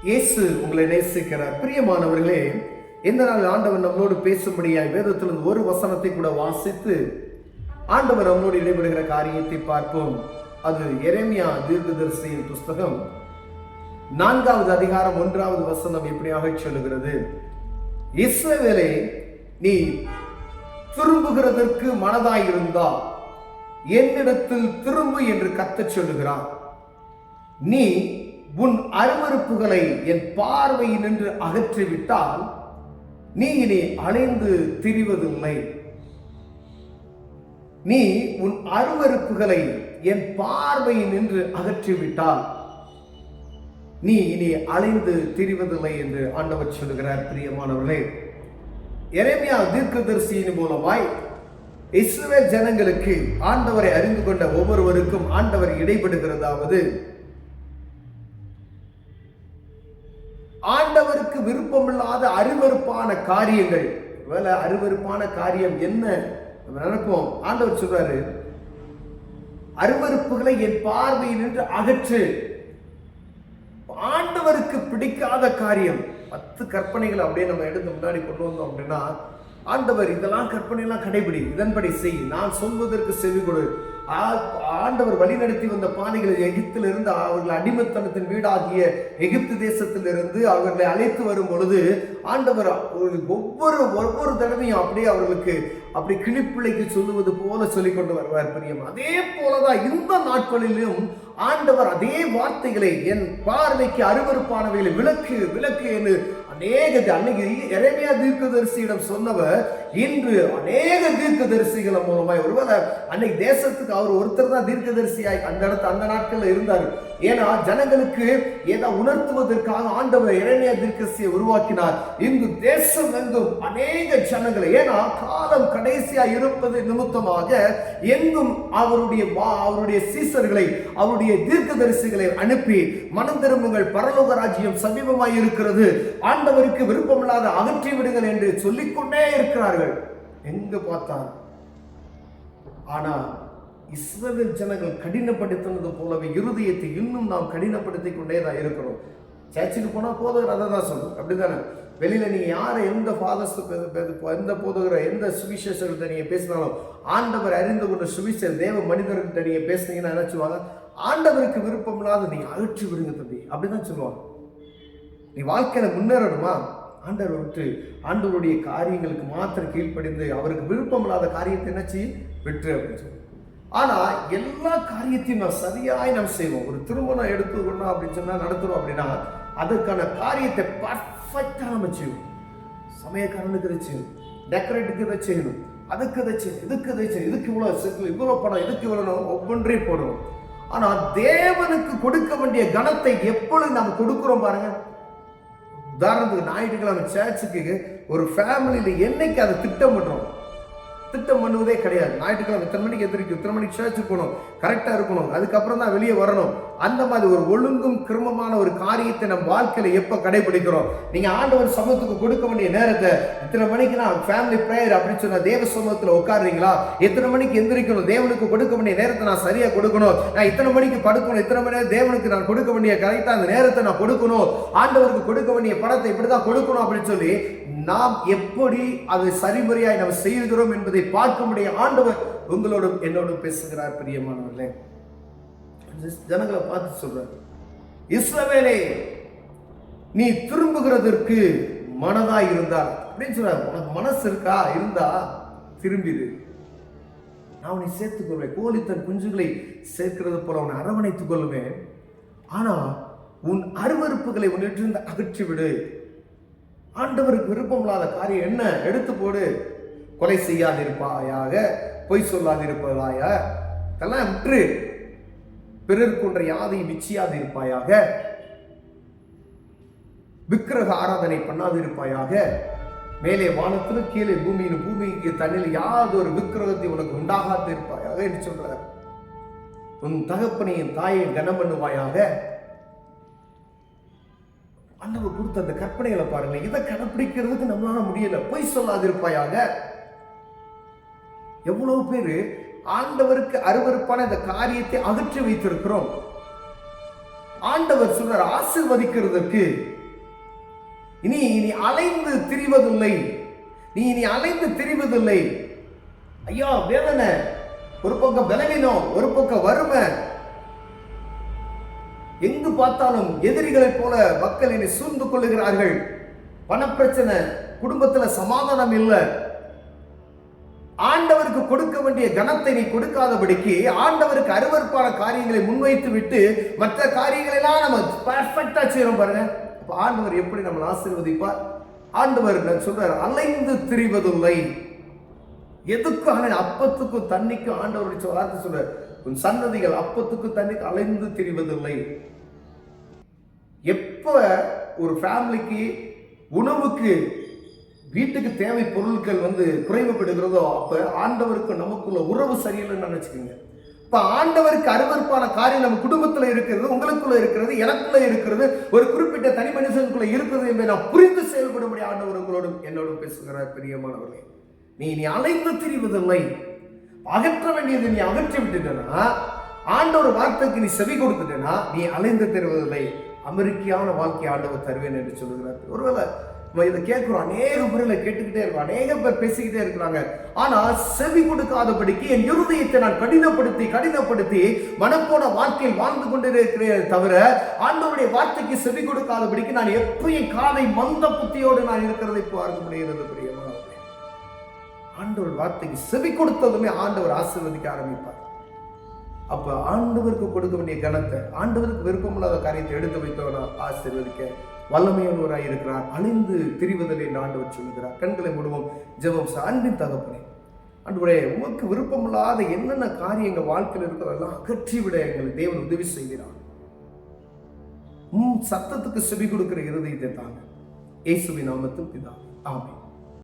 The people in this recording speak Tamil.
இயேசு உங்களை நேசிக்கிறார். பிரியமானவர்களே, இந்த நாள் ஆண்டவர் நம்மளோடு பேசும்படியாய் வேதத்திலிருந்து ஒரு வசனத்தை கூட வாசித்து ஆண்டவர் நம்மளோடு இடைபெறுகிற காரியத்தை பார்ப்போம். அது எரேமியா தீர்க்கதரிசியின் புஸ்தகம் 4வது அதிகாரம் 1வது வசனம் இப்படியாக சொல்லுகிறது: இஸ்ரவேலே, நீ திரும்புகிறதற்கு மனதாயிருந்தா என்னிடத்தில் திரும்பு என்று கர்த்தர் சொல்லுகிறார். நீ உன் அருவருப்புகளை என் பார்வையினின்று அகற்றிவிட்டால் நீ இனி அலைந்து திரிவதில்லை. நீ உன் அருவருப்புகளை என் பார்வையினின்று அகற்றிவிட்டால் நீ இனி அலைந்து திரிவதில்லை என்று ஆண்டவர் சொல்லுகிறார். பிரியமானவர்களே, எரேமியா தீர்க்கதரிசியின் மூலமாய் இஸ்ரவேல் ஜனங்களுக்கு ஆண்டவரை அறிந்து கொண்ட ஒவ்வொருவருக்கும் ஆண்டவர் இடைபடுகிறதாவது, ஆண்டவருக்கு விருப்பமில்லாத அருவருப்பான காரியங்கள். ஒருவேளை அருவருப்பான காரியம் என்ன நினைப்போம். ஆண்டவர் சொல்றாரு, அருவருப்புகளை என் பார்வையில் நின்று அகற்று. ஆண்டவருக்கு பிடிக்காத காரியம் 10 கற்பனைகள் அப்படியே நம்ம எடுத்து முன்னாடி கொண்டு வந்தோம் அப்படின்னா, ஆண்டவர் இதெல்லாம் கற்பனைலாம் கடைபிடி, இதன்படி செய், நான் சொல்வதற்கு செவி கொடு. ஆண்டவர் வழிநடத்தி வந்த பாதைகள் எகிப்திலிருந்து அவர்கள் அடிமைத்தனத்தின் வீடாகிய எகிப்து தேசத்திலிருந்து அவர்களை அழைத்து வரும் பொழுது ஆண்டவர் ஒவ்வொரு தடவையும் அப்படியே அவர்களுக்கு அப்படி கிளிப்பிள்ளைக்கு சொல்லுவது போல சொல்லிக் கொண்டு வருவார். பிரியம், அதே போலதான் இந்த நாட்களிலும் ஆண்டவர் அதே வார்த்தைகளை என் பார்வைக்கு அருவருப்பானவைகளை விலக்கு விலக்கு என்று அன்னைக்கு எரேமியா தீர்க்கதரிசியிடம் சொன்னவர் இன்று அநேக தீர்க்கதரிசிகள் மூலமாய், ஒருவேளை அன்னைக்கு தேசத்துக்கு அவர் ஒருத்தர் தான் தீர்க்கதரிசியாய் அந்த நாட்கள்ல இருந்தார். ஏன்னா ஜனங்களுக்கு ஏதோ உணர்த்துவதற்காக ஆண்டவர் எரேமியா தீர்க்கதரிசியை உருவாக்கினார். இங்கு தேசம் எங்கும் அநேக ஜனங்களை, ஏன்னா காலம் கடைசியா இருப்பது நிமித்தமாக எங்கும் அவருடைய சீசர்களை, அவருடைய தீர்க்கதரிசிகளை அனுப்பி மனம் திரும்புங்கள், பரலோக ராஜ்யம் சமீபமாய் இருக்கிறது, ஆண்டவருக்கு விருப்பமில்லாத அகற்றி விடுங்கள் என்று சொல்லிக்கொண்டே இருக்கிறார்கள் எங்கு பார்த்தார். ஆனா இஸ்ரவேல் ஜனங்கள் கடினப்படுத்தினது போலவே இருதயத்தை இன்னும் நாம் கடினப்படுத்திக் கொண்டேதான் இருக்கிறோம். சர்ச்சுக்கு போனா போதகர் அதை தான் சொல்லும், அப்படித்தானே? வெளியில நீங்க யாரை எந்த எந்த போதகரை எந்த சுவிசேஷத்தை நீங்க பேசினாலும், ஆண்டவர் அறிந்து கொண்ட சுவிசேஷ தேவ மனிதர்கிட்ட நீங்க பேசுனீங்கன்னா என்ன சொல்லுவாங்க? ஆண்டவருக்கு விருப்பம் இல்லாத நீங்க அகற்றி விடுங்க தம்பி, அப்படிதான் சொல்லுவாங்க. நீ வாழ்க்கையில முன்னேறணுமா, ஆண்டவர் விட்டு ஆண்டவருடைய காரியங்களுக்கு மாத்திரம் கீழ்ப்படிந்து அவருக்கு விருப்பம் இல்லாத காரியத்தை நினைச்சு விட்டு அப்படின்னு சொல்லி. ஆனா எல்லா காரியத்தையும் நாம் சரியாய் நாம் செய்வோம். ஒரு திருமணம் எடுத்துக்கணும் அப்படின்னு சொன்னா நடத்துறோம் அப்படின்னா அதற்கான காரியத்தை பர்ஃபெக்டா நம்ம செய்வோம். சமயக்காரனுக்கு இதை செய்யணும், டெக்கரேட்டுக்கு இதை செய்யணும், அதுக்கு இதை செய்யணும், இதுக்கு இவ்வளவு பணம், இதுக்கு இவ்வளவு ஒவ்வொன்றையும் போடணும். ஆனா தேவனுக்கு கொடுக்க வேண்டிய கனத்தை எப்பொழுது நாம் கொடுக்கிறோம் பாருங்க. உதாரணத்துக்கு ஞாயிற்றுக்கிழமை சர்ச்சுக்கு ஒரு ஃபேமிலியில என்னைக்கு அதை திட்டம் பண்ணுவதே கிடையாது. ஞாயிற்றுக்கிழமை இத்தனை மணிக்கு எந்திரிக்கும், இத்தனை மணிக்கு சர்ச்சுக்கு போகணும், கரெக்டா இருக்கணும், அதுக்கப்புறம் தான் வெளியே வரணும். அந்த மாதிரி ஒரு ஒழுங்கும் கிரமமான ஒரு காரியத்தை நம்ம வாழ்க்கையில எப்ப கடைபிடிக்கிறோம்? நீங்க ஆண்டவர் சமூகத்துக்கு கொடுக்க வேண்டிய நேரத்தை, இத்தனை மணிக்கு நான் ஃபேமிலி பிரேயர் அப்படின்னு சொன்னா தேவ சமூகத்துல உட்காருறீங்களா? எத்தனை மணிக்கு எந்திரிக்கணும், தேவனுக்கு கொடுக்க வேண்டிய நேரத்தை நான் சரியா கொடுக்கணும், நான் இத்தனை மணிக்கு படுக்கணும், இத்தனை மணி நேரம் தேவனுக்கு நான் கொடுக்க வேண்டிய கரெக்டா அந்த நேரத்தை நான் கொடுக்கணும், ஆண்டவருக்கு கொடுக்க வேண்டிய பணத்தை இப்படிதான் கொடுக்கணும் அப்படின்னு சொல்லி நாம் எப்படி அதை சரிமுறையாய் நாம் செய்கிறோம் என்பதை பார்க்க முடிய ஆண்டவர் உங்களோடு என்னோடு பேசுகிறார். பிரியமானவர்களே, ஜனங்களை பார்த்து சொல்றார், இஸ்ரவேலே, நீ திரும்புகிறதற்கு மனதாய் இருந்தால் அப்படின்னு சொல்றாரு. உனக்கு மனசு இருக்கா? இருந்தா திரும்பிடு, நான் உன்னை சேர்த்துக் கொள்வேன். கோழி தன் குஞ்சுகளை சேர்க்கிறது போல உன்னை அரவணைத்துக் கொள்வேன். ஆனா உன் அருவருப்புகளை உன்னிட்டிருந்து அகற்றிவிடு. ஆண்டவருக்கு விருப்பம் இல்லாத காரியம் என்ன? எடுத்து போடு. கொலை செய்யாதிருப்பாயாக, பொய் சொல்லாதிருப்பதாய, இதெல்லாம் விற்று, பிறருக்கு ஒன்றை யாதையும் மிச்சியாதிருப்பாயாக, விக்கிரக ஆராதனை பண்ணாதிருப்பாயாக, மேலே வானத்திலும் கீழே பூமியிலும் பூமிக்கு தண்ணியில் யாதொரு விக்கிரகத்தை உனக்கு உண்டாகாது இருப்பாயாக என்று சொல்றார். உன் தகப்பனையும் தாயை கனம் பண்ணுவாயாக. ஆண்டவர் கொடுத்த அந்த கற்பனைகளை பாருங்க. இதை கடைப்பிடிக்கிறதுக்கு நம்மளால முடியல. பொய் சொல்லாதிருப்பாயாக. எவ்வளவு பேரு ஆண்டவருக்கு அருவருப்பான இந்த காரியத்தை அகற்றி வைத்திருக்கிறோம். ஆண்டவர் சொல்றார், ஆசீர்வதிக்கிறதற்கு இனி அலைந்து திரிவதில்லை. நீ இனி அலைந்து திரிவதில்லை. ஐயா வேதனை, ஒரு பக்கம் பலவீனம், ஒரு பக்கம் வறுமை, எங்கு பார்த்தாலும் எதிரிகளைப் போல மக்கள் என்னை சூழ்ந்து கொள்ளுகிறார்கள். பணப்பிரச்சனை, குடும்பத்துல சமாதானம் இல்லை. ஆண்டவருக்கு கொடுக்க வேண்டிய கனத்தை நீ கொடுக்காதபடிக்கு ஆண்டவருக்கு அருவருப்பான காரியங்களை முன்வைத்து விட்டு மற்ற காரியங்களை எல்லாம் நம்ம பெர்ஃபெக்ட்டா செய்யறோம் பாருங்க. அப்ப ஆண்டவர் எப்படி நம்மளை ஆசீர்வதிப்பார்? ஆண்டவர் சொல்றார், அலைந்து திரிவதில்லை. எதுக்கும் அப்பத்துக்கும் தண்ணிக்கும் ஆண்டவர் வார்த்தை சொல்றார், உன் சன்னதிகள் அப்பத்துக்கும் தண்ணிக்கு அலைந்து திரிவதில்லை. எப்ப ஒரு ஃபேமிலிக்கு உணவுக்கு வீட்டுக்கு தேவை பொருட்கள் குறைவுபடுகிறதோ அப்ப ஆண்டவருக்கு நமக்குள்ள உறவு சரியில்லைன்னு நினைச்சுக்கோங்க. இப்ப ஆண்டவருக்கு அருவருப்பான காரியம் நம்ம குடும்பத்துல இருக்கிறது, உங்களுக்குள்ள இருக்கிறது, எனக்குள்ள இருக்கிறது, ஒரு குறிப்பிட்ட தனி மனுஷனுக்குள்ள இருக்கிறது என்பதை நான் புரிந்து செயல்படும்படி ஆண்டவர் உங்களோடும் என்னோடும் பேசுகிறார். பிரியமானவர்களே, நீ அலைந்து திரிவதில்லை. அகற்ற வேண்டியது நீ அகற்றி விட்டுட்டனா, ஆண்டவர் வார்த்தைக்கு நீ செவி கொடுத்துட்டனா, நீ அலைந்து திரிவதில்லை. அமெரிக்கான வாழ்க்கை ஆண்டவர் தருவேன் என்று சொல்லுகிறார். ஒருவேளை இதை கேட்கிறோம், அநேக முறையில கேட்டுக்கிட்டே இருக்கோம், அநேக பேர் பேசிக்கிட்டே இருக்கிறாங்க. ஆனா செவி கொடுக்காதபடிக்கு என் இருதயத்தை நான் கடினப்படுத்தி மனப்போன வாழ்க்கையில் வாழ்ந்து கொண்டிருக்கிறேன் தவிர ஆண்டவருடைய வார்த்தைக்கு செவி கொடுக்காதபடிக்கு நான் எப்பயும் காதை மந்த புத்தியோடு நான் இருக்கிறதை பார்க்க முடிகிறது. பிரியமானவர்களே, ஆண்டவர் வார்த்தைக்கு செவி கொடுத்ததுமே ஆண்டவர் ஆசீர்வதிக்க ஆரம்பிப்பார். அப்ப ஆண்டவருக்கு கொடுக்க வேண்டிய கனத்தை, ஆண்டவருக்கு விருப்பமில்லாத காரியத்தை எடுத்து வைத்தவனா ஆசீர்வதிக்க வல்லமையானவராய் இருக்கிறார். அழிந்து திரிவதில்லை என்று ஆண்டவர் சொல்லுகிறார். கண்களை மூடுவோம், ஜெபம். அன்பின் தகப்பனே, ஆண்டவரே, உமக்கு விருப்பமில்லாத என்னென்ன காரியங்கள் வாழ்க்கையில் இருக்கிறதெல்லாம் அகற்றிவிட எங்களுக்கு தேவன் உதவி செய்கிறார். சத்தத்துக்கு செவி கொடுக்கிற இருதயத்தை தாங்க. இயேசுவின் நாமத்தில் பிதாவே, ஆமென்.